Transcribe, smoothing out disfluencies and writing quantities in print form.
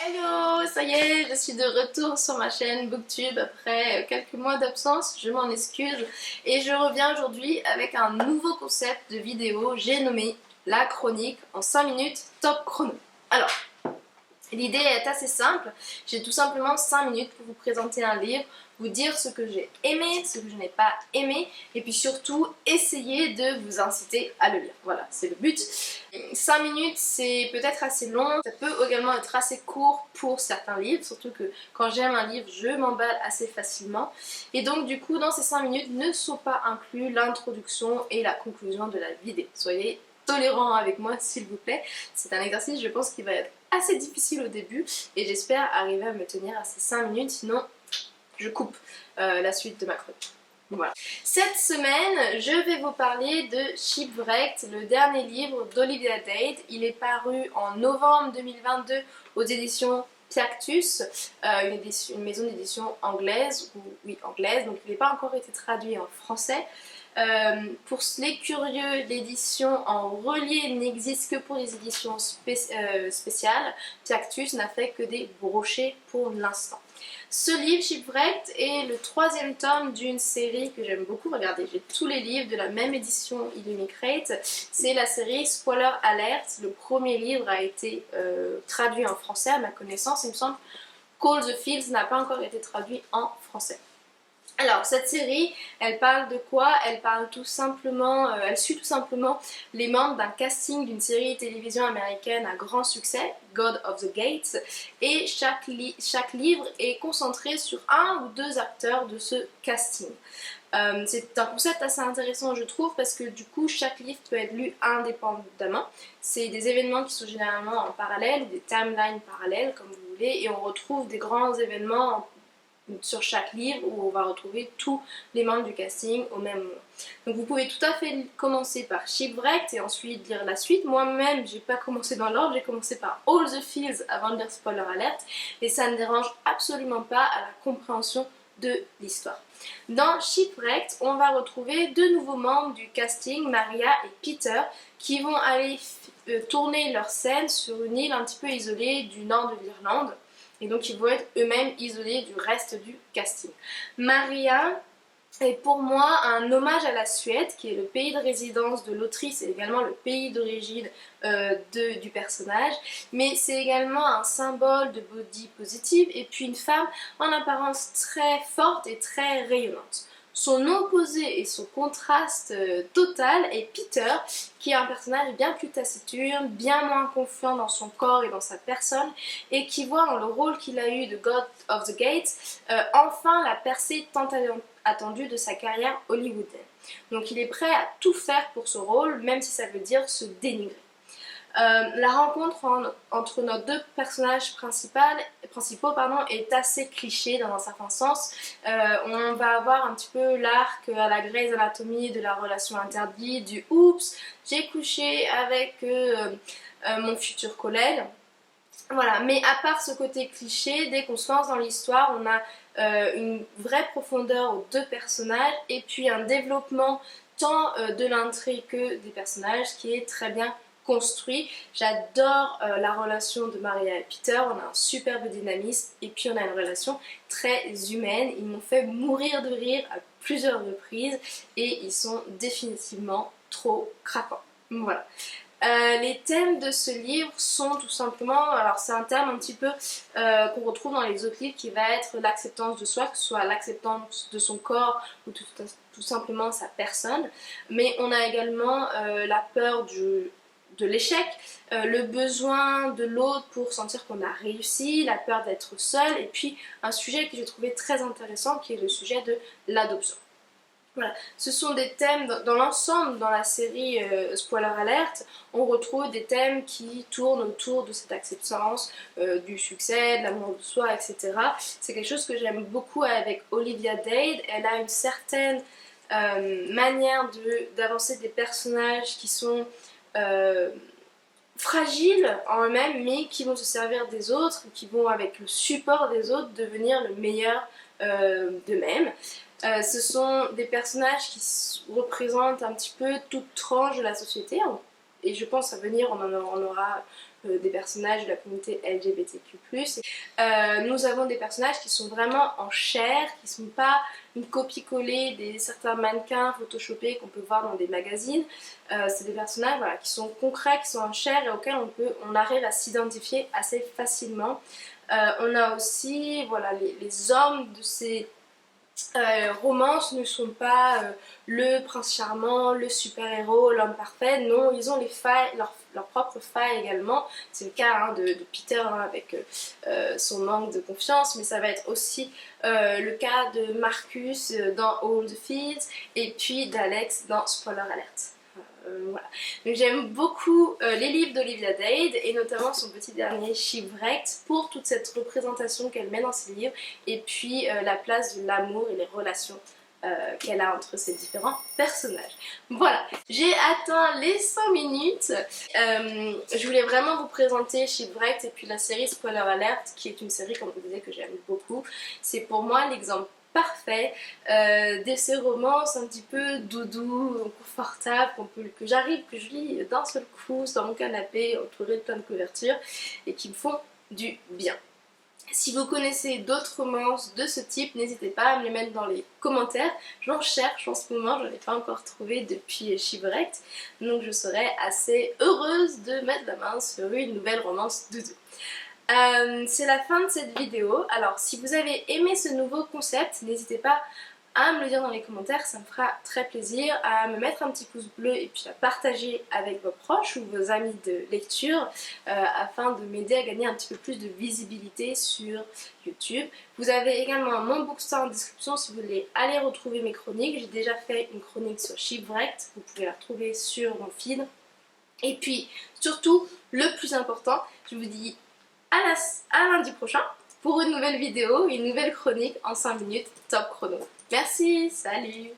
Hello, ça y est, je suis de retour sur ma chaîne Booktube après quelques mois d'absence, je m'en excuse. Et je reviens aujourd'hui avec un nouveau concept de vidéo, j'ai nommé la chronique en 5 minutes top chrono. Alors, l'idée est assez simple, j'ai tout simplement 5 minutes pour vous présenter un livre, vous dire ce que j'ai aimé, ce que je n'ai pas aimé, et puis surtout essayer de vous inciter à le lire. Voilà, c'est le but. 5 minutes c'est peut-être assez long, ça peut également être assez court pour certains livres, surtout que quand j'aime un livre, je m'emballe assez facilement. Et donc du coup, dans ces 5 minutes ne sont pas inclus l'introduction et la conclusion de la vidéo. Soyez tolérants avec moi s'il vous plaît, c'est un exercice je pense qui va être assez difficile au début et j'espère arriver à me tenir à ces 5 minutes, sinon je coupe la suite de ma chronique. Voilà. Cette semaine, je vais vous parler de Shipwrecked, le dernier livre d'Olivia Dade. Il est paru en novembre 2022 aux éditions Piactus, une maison d'édition anglaise, anglaise, donc il n'a pas encore été traduit en français. Pour les curieux, l'édition en relié n'existe que pour les éditions spéciales. Piactus n'a fait que des brochets pour l'instant. Ce livre, Shipwrecked, est le 3e tome d'une série que j'aime beaucoup. Regardez, j'ai tous les livres de la même édition Illumicrate. C'est la série Spoiler Alert. Le premier livre a été traduit en français à ma connaissance. Il me semble Call the Fields n'a pas encore été traduit en français. Alors, cette série, elle parle de quoi? Elle parle tout simplement, elle suit tout simplement les membres d'un casting d'une série télévision américaine à grand succès, God of the Gates, et chaque livre est concentré sur un ou deux acteurs de ce casting. C'est un concept assez intéressant je trouve parce que du coup chaque livre peut être lu indépendamment. C'est des événements qui sont généralement en parallèle, des timelines parallèles comme vous voulez, et on retrouve des grands événements sur chaque livre où on va retrouver tous les membres du casting au même moment. Donc vous pouvez tout à fait commencer par Shipwrecked et ensuite lire la suite. Moi-même, j'ai pas commencé dans l'ordre, j'ai commencé par All the Fields avant de lire Spoiler Alert et ça ne dérange absolument pas à la compréhension de l'histoire. Dans Shipwrecked, on va retrouver deux nouveaux membres du casting, Maria et Peter, qui vont aller tourner leur scène sur une île un petit peu isolée du nord de l'Irlande. Et donc ils vont être eux-mêmes isolés du reste du casting. Maria est pour moi un hommage à la Suède, qui est le pays de résidence de l'autrice et également le pays d'origine du personnage. Mais c'est également un symbole de body positive et puis une femme en apparence très forte et très rayonnante. Son opposé et son contraste total est Peter, qui est un personnage bien plus taciturne, bien moins confiant dans son corps et dans sa personne, et qui voit dans le rôle qu'il a eu de God of the Gates enfin la percée tant attendue de sa carrière hollywoodienne. Donc il est prêt à tout faire pour ce rôle, même si ça veut dire se dénigrer. La rencontre entre nos deux personnages principaux est assez cliché dans un certain sens. On va avoir un petit peu l'arc à la Grey's Anatomy de la relation interdite, du oups, j'ai couché avec mon futur collègue. Voilà, mais à part ce côté cliché, dès qu'on se lance dans l'histoire, on a une vraie profondeur aux deux personnages et puis un développement tant de l'intrigue que des personnages qui est très bien construit. J'adore la relation de Maria et Peter, on a un superbe dynamisme et puis on a une relation très humaine. Ils m'ont fait mourir de rire à plusieurs reprises et ils sont définitivement trop craquants. Voilà. Les thèmes de ce livre sont tout simplement, alors c'est un thème un petit peu qu'on retrouve dans les autres livres qui va être l'acceptance de soi, que ce soit l'acceptance de son corps ou tout simplement sa personne, mais on a également la peur de l'échec, le besoin de l'autre pour sentir qu'on a réussi, la peur d'être seul et puis un sujet que j'ai trouvé très intéressant qui est le sujet de l'adoption. Voilà. Ce sont des thèmes, dans l'ensemble, dans la série Spoiler Alert, on retrouve des thèmes qui tournent autour de cette acceptance, du succès, de l'amour de soi, etc. C'est quelque chose que j'aime beaucoup avec Olivia Dade. Elle a une certaine manière d'avancer des personnages qui sont fragiles en eux-mêmes, mais qui vont se servir des autres, qui vont, avec le support des autres, devenir le meilleur d'eux-mêmes. Ce sont des personnages qui représentent un petit peu toute tranche de la société et je pense à venir on en aura des personnages de la communauté LGBTQ+. Nous avons des personnages qui sont vraiment en chair, qui ne sont pas une copie-collée des certains mannequins photoshopés qu'on peut voir dans des magazines. C'est des personnages voilà, qui sont concrets, qui sont en chair et auxquels on arrive à s'identifier assez facilement. On a aussi voilà, les hommes de ces romances ne sont pas le prince charmant, le super-héros, l'homme parfait. Non, ils ont les failles, leurs propres failles également. C'est le cas hein, de Peter hein, avec son manque de confiance, mais ça va être aussi le cas de Marcus dans Home the Fields et puis d'Alex dans Spoiler Alert. Voilà. Donc j'aime beaucoup les livres d'Olivia Dade et notamment son petit dernier Shipwrecked pour toute cette représentation qu'elle met dans ses livres et puis la place de l'amour et les relations qu'elle a entre ces différents personnages. Voilà, j'ai atteint les 100 minutes. Je voulais vraiment vous présenter Shipwrecked et puis la série Spoiler Alert qui est une série comme je vous disais que j'aime beaucoup. C'est pour moi l'exemple parfait de ces romances un petit peu doudou, confortables, que je lis d'un seul coup sur mon canapé entouré de plein de couvertures et qui me font du bien. Si vous connaissez d'autres romances de ce type, n'hésitez pas à me les mettre dans les commentaires. J'en cherche en ce moment, je n'en ai pas encore trouvé depuis Shipwrecked, donc je serais assez heureuse de mettre la main sur une nouvelle romance doudou. C'est la fin de cette vidéo. Alors si vous avez aimé ce nouveau concept, n'hésitez pas à me le dire dans les commentaires, ça me fera très plaisir, à me mettre un petit pouce bleu et puis à partager avec vos proches ou vos amis de lecture afin de m'aider à gagner un petit peu plus de visibilité sur YouTube. Vous avez également mon bookstore en description si vous voulez aller retrouver mes chroniques. J'ai déjà fait une chronique sur Shipwrecked, vous pouvez la retrouver sur mon feed. Et puis surtout, le plus important, je vous dis à lundi prochain pour une nouvelle vidéo, une nouvelle chronique en 5 minutes top chrono. Merci, salut!